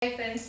Hi friends,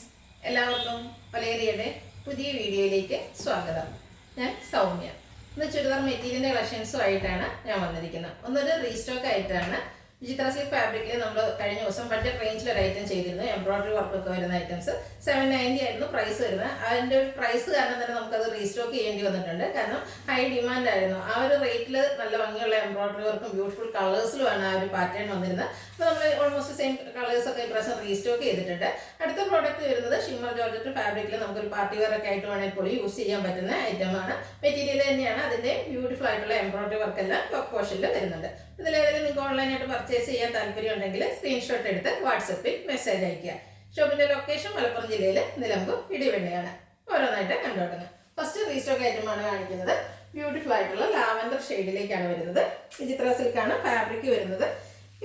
എല്ലാവർക്കും വലേറിയയുടെ പുതിയ വീഡിയോയിലേക്ക് സ്വാഗതം. ഞാൻ സൗമ്യ. ഇന്ന് ചുരിദാർ മെറ്റീരിയലിൻ്റെ കളക്ഷൻസുമായിട്ടാണ് ഞാൻ വന്നിരിക്കുന്നത്. ഒന്നൊരു റീസ്റ്റോക്ക് ആയിട്ടാണ്. വിചിത്ര സിൽക്ക് ഫാബ്രിക്കിൽ നമ്മൾ കഴിഞ്ഞ ദിവസം ബഡ്ജറ്റ് റേഞ്ചിൽ ഒരു ഐറ്റം ചെയ്തിരുന്നു. എംബ്രോയിഡറി വർക്കൊക്കെ വരുന്ന ഐറ്റംസ് 790 ആയിരുന്നു പ്രൈസ് വരുന്നത്. അതിൻ്റെ ഒരു പ്രൈസ് കാരണം തന്നെ നമുക്കത് റീസ്റ്റോക്ക് ചെയ്യേണ്ടി വന്നിട്ടുണ്ട്. കാരണം ഹൈ ഡിമാൻഡ് ആയിരുന്നു. ആ ഒരു റേറ്റിൽ നല്ല ഭംഗിയുള്ള എംബ്രോയിഡറി വർക്കും ബ്യൂട്ടിഫുൾ കളേഴ്സിലുമാണ് ആ ഒരു പാറ്റേൺ വന്നിരുന്നത്. അപ്പോൾ നമ്മൾ ഓൾമോസ്റ്റ് സെയിം കളേഴ്സൊക്കെ ഇപ്രാവശ്യം റീസ്റ്റോക്ക് ചെയ്തിട്ടുണ്ട്. അടുത്ത പ്രോഡക്റ്റ് വരുന്നത് ഷിമ്മർ ജോർജറ്റ് ഫാബ്രിക്കിൽ നമുക്കൊരു പാർട്ടി വെയർ ഒക്കെ ആയിട്ട് വേണമെങ്കിൽ പോലും യൂസ് ചെയ്യാൻ പറ്റുന്ന ഐറ്റമാണ്. മെറ്റീരിയൽ തന്നെയാണ്. അതിൻ്റെ ബ്യൂട്ടിഫുൾ ആയിട്ടുള്ള എംബ്രോയിഡറി വർക്കെല്ലാം വർക്ക് പോർഷനിൽ വരുന്നുണ്ട്. ഇതിലേതെങ്കിലും നിങ്ങൾക്ക് ഓൺലൈനായിട്ട് പർച്ചേസ് ചെയ്യാൻ താല്പര്യം ഉണ്ടെങ്കിൽ സ്ക്രീൻഷോട്ട് എടുത്ത് വാട്സപ്പിൽ മെസ്സേജ് അയയ്ക്കുക. ഷോപ്പിന്റെ ലൊക്കേഷൻ മലപ്പുറം ജില്ലയിൽ നിലമ്പൂർ ഇടിവെണ്ണയാണ്. ഓരോന്നായിട്ട് കണ്ടുകൊടുക്കുക. ഫസ്റ്റ് റീസ്റ്റോക്ക് ഐറ്റമാണ് കാണിക്കുന്നത്. ബ്യൂട്ടിഫുൾ ആയിട്ടുള്ള ലാവൻഡർ ഷെയ്ഡിലേക്കാണ് വരുന്നത്. വിചിത്ര സിൽക്കാണ് ഫാബ്രിക് വരുന്നത്.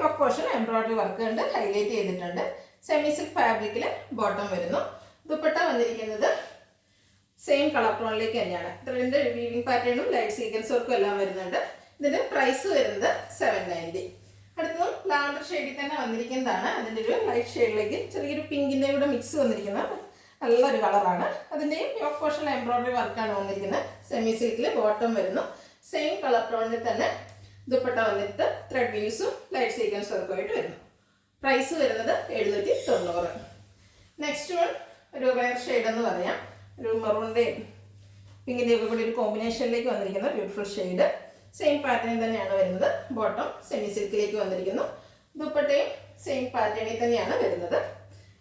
യോക്ക് പോർഷൻ എംബ്രോയിഡറി വർക്ക് ഉണ്ട്, ഹൈലൈറ്റ് ചെയ്തിട്ടുണ്ട്. സെമി സിൽക്ക് ഫാബ്രിക്കിൽ ബോട്ടം വരുന്നു. ദുപ്പട്ട വന്നിരിക്കുന്നത് സെയിം കളർ ടോണിലേക്ക് തന്നെയാണ്. ഇതിൻ്റെ വീവിംഗ് പാറ്റേണും ലൈറ്റ് സീക്വൻസ് വർക്കും എല്ലാം വരുന്നുണ്ട്. ഇതിൻ്റെ പ്രൈസ് വരുന്നത് 790. അടുത്തതും ലാവൻഡർ ഷെയ്ഡിൽ തന്നെ വന്നിരിക്കുന്നതാണ്. അതിൻ്റെ ഒരു ലൈറ്റ് ഷെയ്ഡിലേക്ക് ചെറിയൊരു പിങ്കിൻ്റെ കൂടെ മിക്സ് വന്നിരിക്കുന്ന നല്ലൊരു കളറാണ്. അതിൻ്റെയും യോക്ക് പോർഷൻ എംബ്രോയിഡറി വർക്കാണ് വന്നിരിക്കുന്നത്. സെമി സിൽക്കിൽ ബോട്ടം വരുന്നു. സെയിം കളർ ടോണിൽ തന്നെ ദുപ്പട്ട വന്നിട്ട് ത്രെഡ് വ്യൂസും ലൈറ്റ് സീക്വൻസ് വർക്കും ആയിട്ട് വരുന്നു. പ്രൈസ് വരുന്നത് 790. നെക്സ്റ്റ് വൺ ഒരു റയർ ഷെയ്ഡ് എന്ന് പറയാം. ഒരു മെറൂണിൻ്റെയും പിങ്കിൻ്റെയും ഒക്കെ കൂടി ഒരു കോമ്പിനേഷനിലേക്ക് വന്നിരിക്കുന്ന ബ്യൂട്ടിഫുൾ ഷെയ്ഡ്. സെയിം പാറ്റേൺ തന്നെയാണ് വരുന്നത്. ബോട്ടം സെമി സിൽക്കിലേക്ക് വന്നിരിക്കുന്നു. ദുപ്പട്ടയും സെയിം പാറ്റേണിൽ തന്നെയാണ് വരുന്നത്.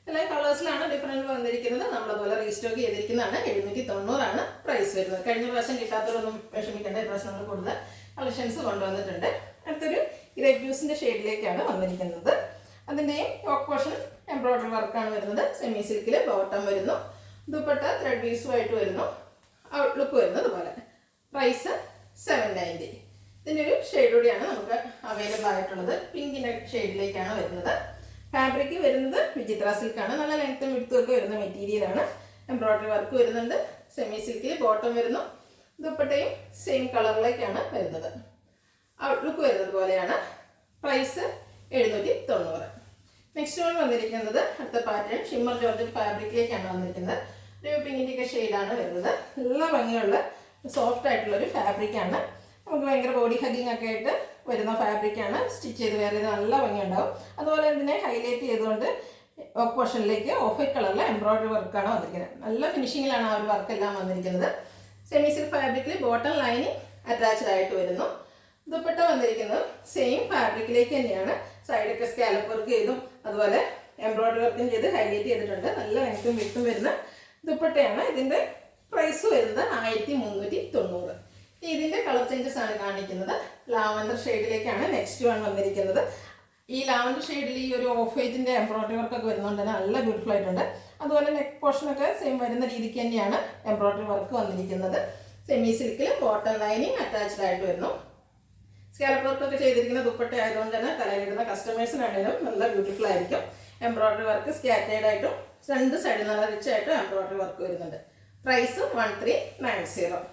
എല്ലാ കളേഴ്സിലാണ് ഡിഫറൻറ്റ് വന്നിരിക്കുന്നത്. നമ്മളതുപോലെ റീസ്റ്റോക്ക് ചെയ്തിരിക്കുന്നതാണ്. 790 പ്രൈസ് വരുന്നത്. കഴിഞ്ഞ പ്രാവശ്യം കിട്ടാത്തവരൊന്നും വിഷമിക്കേണ്ട. ഈ പ്രാവശ്യം നമ്മൾ കൂടുതൽ കളക്ഷൻസ് കൊണ്ടുവന്നിട്ടുണ്ട്. അടുത്തൊരു ഗ്രേപ്പ് ജ്യൂസിൻ്റെ ഷെയ്ഡിലേക്കാണ് വന്നിരിക്കുന്നത്. അതിൻ്റെയും യോക്ക് പോർഷൻ എംബ്രോയിഡറി വർക്കാണ് വരുന്നത്. സെമി സിൽക്കിൽ ബോട്ടം വരുന്നു. ദുപ്പട്ട ത്രെഡ് പീസുമായിട്ട് വരുന്നു. ഔട്ട്ലുക്ക് വരുന്നത് പോലെ. പ്രൈസ് 790. ഇതിൻ്റെ ഒരു ഷെയ്ഡ് കൂടിയാണ് നമുക്ക് അവൈലബിൾ ആയിട്ടുള്ളത്. പിങ്കിൻ്റെ ഷെയ്ഡിലേക്കാണ് വരുന്നത്. ഫാബ്രിക് വരുന്നത് വിചിത്ര സിൽക്കാണ്. നല്ല ലെങ്ത്തും വിഡ്ത്തും ഒക്കെ വരുന്ന മെറ്റീരിയലാണ്. എംബ്രോയിഡറി വർക്ക് വരുന്നുണ്ട്. സെമി സിൽക്കിൽ ബോട്ടം വരുന്നു. ദുപ്പട്ടയും സെയിം കളറിലേക്കാണ് വരുന്നത്. ഔട്ട്ലുക്ക് വരുന്നത് പോലെയാണ്. പ്രൈസ് 790. നെക്സ്റ്റ് വൺ വന്നിരിക്കുന്നത് അടുത്ത പാറ്റേൺ ഷിമ്മർ ജോർജറ്റ് ഫാബ്രിക്കിലേക്കാണ് വന്നിരിക്കുന്നത്. ഒരു പിങ്കിൻ്റെയൊക്കെ ഷെയ്ഡാണ് വരുന്നത്. നല്ല ഭംഗിയുള്ള സോഫ്റ്റ് ആയിട്ടുള്ളൊരു ഫാബ്രിക്കാണ്. നമുക്ക് ഭയങ്കര ബോഡി ഹഗ്ഗിങ് ഒക്കെ ആയിട്ട് വരുന്ന ഫാബ്രിക്കാണ്. സ്റ്റിച്ച് ചെയ്ത് വേറെ നല്ല ഭംഗിയുണ്ടാവും. അതുപോലെ ഇതിനെ ഹൈലൈറ്റ് ചെയ്തുകൊണ്ട് വർക്ക് പോർഷനിലേക്ക് ഓഫ് വൈറ്റ് കളറിൽ എംബ്രോയിഡറി വർക്കാണ് വന്നിരിക്കുന്നത്. നല്ല ഫിനിഷിങ്ങിലാണ് ആ ഒരു വർക്കെല്ലാം വന്നിരിക്കുന്നത്. സെമി സിൽക്ക് ഫാബ്രിക്കിൽ ബോട്ടം ലൈനിങ് അറ്റാച്ച്ഡ് ആയിട്ട് വരുന്നു. ദുപ്പട്ട വന്നിരിക്കുന്നത് സെയിം ഫാബ്രിക്കിലേക്ക് തന്നെയാണ്. സൈഡൊക്കെ സ്കാലപ്പ് വർക്ക് ചെയ്തും അതുപോലെ എംബ്രോയിഡറി വർക്കും ചെയ്ത് ഹൈലൈറ്റ് ചെയ്തിട്ടുണ്ട്. നല്ല ലെങ്ത്തും വിട്ടും വരുന്ന ദുപ്പട്ടയാണ്. ഇതിൻ്റെ പ്രൈസ് വരുന്നത് 1390. ഇതിൻ്റെ കളർ ചേഞ്ചസ് ആണ് കാണിക്കുന്നത്. ലാവൻഡർ ഷെയ്ഡിലേക്കാണ് നെക്സ്റ്റ് വൺ വന്നിരിക്കുന്നത്. ഈ ലാവൻഡർ ഷെയ്ഡിൽ ഈ ഒരു ഓഫ് വൈറ്റിൻ്റെ എംബ്രോയിഡറി വർക്കൊക്കെ വരുന്നുണ്ട്. നല്ല ബ്യൂട്ടിഫുൾ ആയിട്ടുണ്ട്. അതുപോലെ നെക്ക് പോർഷനൊക്കെ സെയിം വരുന്ന രീതിക്ക് തന്നെയാണ് എംബ്രോയിഡറി വർക്ക് വന്നിരിക്കുന്നത്. സെമി സിൽക്കിൽ ബോട്ടം ലൈനിങ് അറ്റാച്ച്ഡ് ആയിട്ട് വരുന്നു. സ്കാലപ്പ് വർക്കൊക്കെ ചെയ്തിരിക്കുന്ന ദുപ്പട്ട ആയതുകൊണ്ട് തന്നെ തലയിലിടുന്ന കസ്റ്റമേഴ്സിനാണെങ്കിലും നല്ല ബ്യൂട്ടിഫുൾ ആയിരിക്കും. എംബ്രോയിഡറി വർക്ക് സ്കാറ്റേഡ് ആയിട്ടും രണ്ട് സൈഡിൽ നല്ല റിച്ച് ആയിട്ടും എംബ്രോയിഡറി വർക്ക് വരുന്നുണ്ട്. പ്രൈസ് 1390.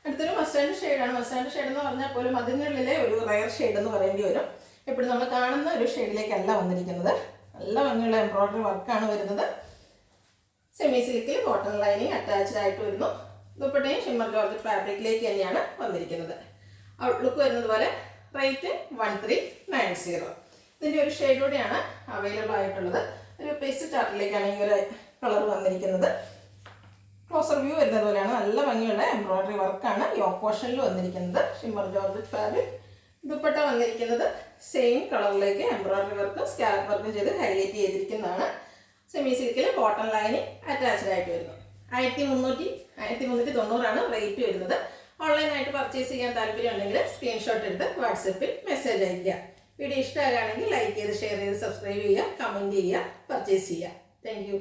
അടുത്തൊരു മസ്റ്റാൻഡ് ഷെയ്ഡാണ്. മസ്റ്റാൻഡ് ഷെയ്ഡ് എന്ന് പറഞ്ഞാൽ പോലും അതിനുള്ളിലെ ഒരു റയർ ഷെയ്ഡ് എന്ന് പറയേണ്ടി വരും. എപ്പോഴും നമ്മൾ കാണുന്ന ഒരു ഷെയ്ഡിലേക്കല്ല വന്നിരിക്കുന്നത്. നല്ല ഭംഗിയുള്ള എംബ്രോയിഡറി വർക്കാണ് വരുന്നത്. സെമി സിൽക്കിൽ ബോട്ടം ലൈനിങ് അറ്റാച്ച്ഡ് ആയിട്ട് വരുന്നു. ദുപ്പട്ടയും ഷിമ്മർ ജോർജറ്റ് ഫാബ്രിക്കിലേക്ക് തന്നെയാണ് വന്നിരിക്കുന്നത്. ഔട്ട്ലുക്ക് വരുന്നത് പോലെ. റേറ്റ് 1390. ഇതിൻ്റെ ഒരു ഷെയ്ഡ് കൂടെയാണ് അവൈലബിൾ ആയിട്ടുള്ളത്. ഒരു പേസ്റ്റ് ചാർട്ടിലേക്കാണ് ഈ ഒരു കളർ വന്നിരിക്കുന്നത്. ക്ലോസർ വ്യൂ വരുന്നത് പോലെയാണ്. നല്ല ഭംഗിയുള്ള എംബ്രോയിഡറി വർക്കാണ് യോക്ക് പോർഷനിൽ വന്നിരിക്കുന്നത്. Shimmer georgette fabric. ദുപ്പട്ട വന്നിരിക്കുന്നത് സെയിം കളറിലേക്ക് എംബ്രോയിഡറി വർക്കും സ്കാലപ്പ് വർക്കും ചെയ്ത് ഹൈലൈറ്റ് ചെയ്തിരിക്കുന്നതാണ്. സെമി സിൽക്കിൽ ബോട്ടം ലൈനിങ് അറ്റാച്ച്ഡ് ആയിട്ട് വരുന്നു. 1390 റേറ്റ് വരുന്നത്. ഓൺലൈനായിട്ട് പർച്ചേസ് ചെയ്യാൻ താല്പര്യം ഉണ്ടെങ്കിൽ സ്ക്രീൻഷോട്ട് എടുത്ത് വാട്സപ്പിൽ മെസ്സേജ് അയയ്ക്കുക. വീഡിയോ ഇഷ്ടമാകുകയാണെങ്കിൽ ലൈക്ക് ചെയ്ത് ഷെയർ ചെയ്ത് സബ്സ്ക്രൈബ് ചെയ്യുക, കമൻറ്റ് ചെയ്യുക, പർച്ചേസ് ചെയ്യുക. Thank you.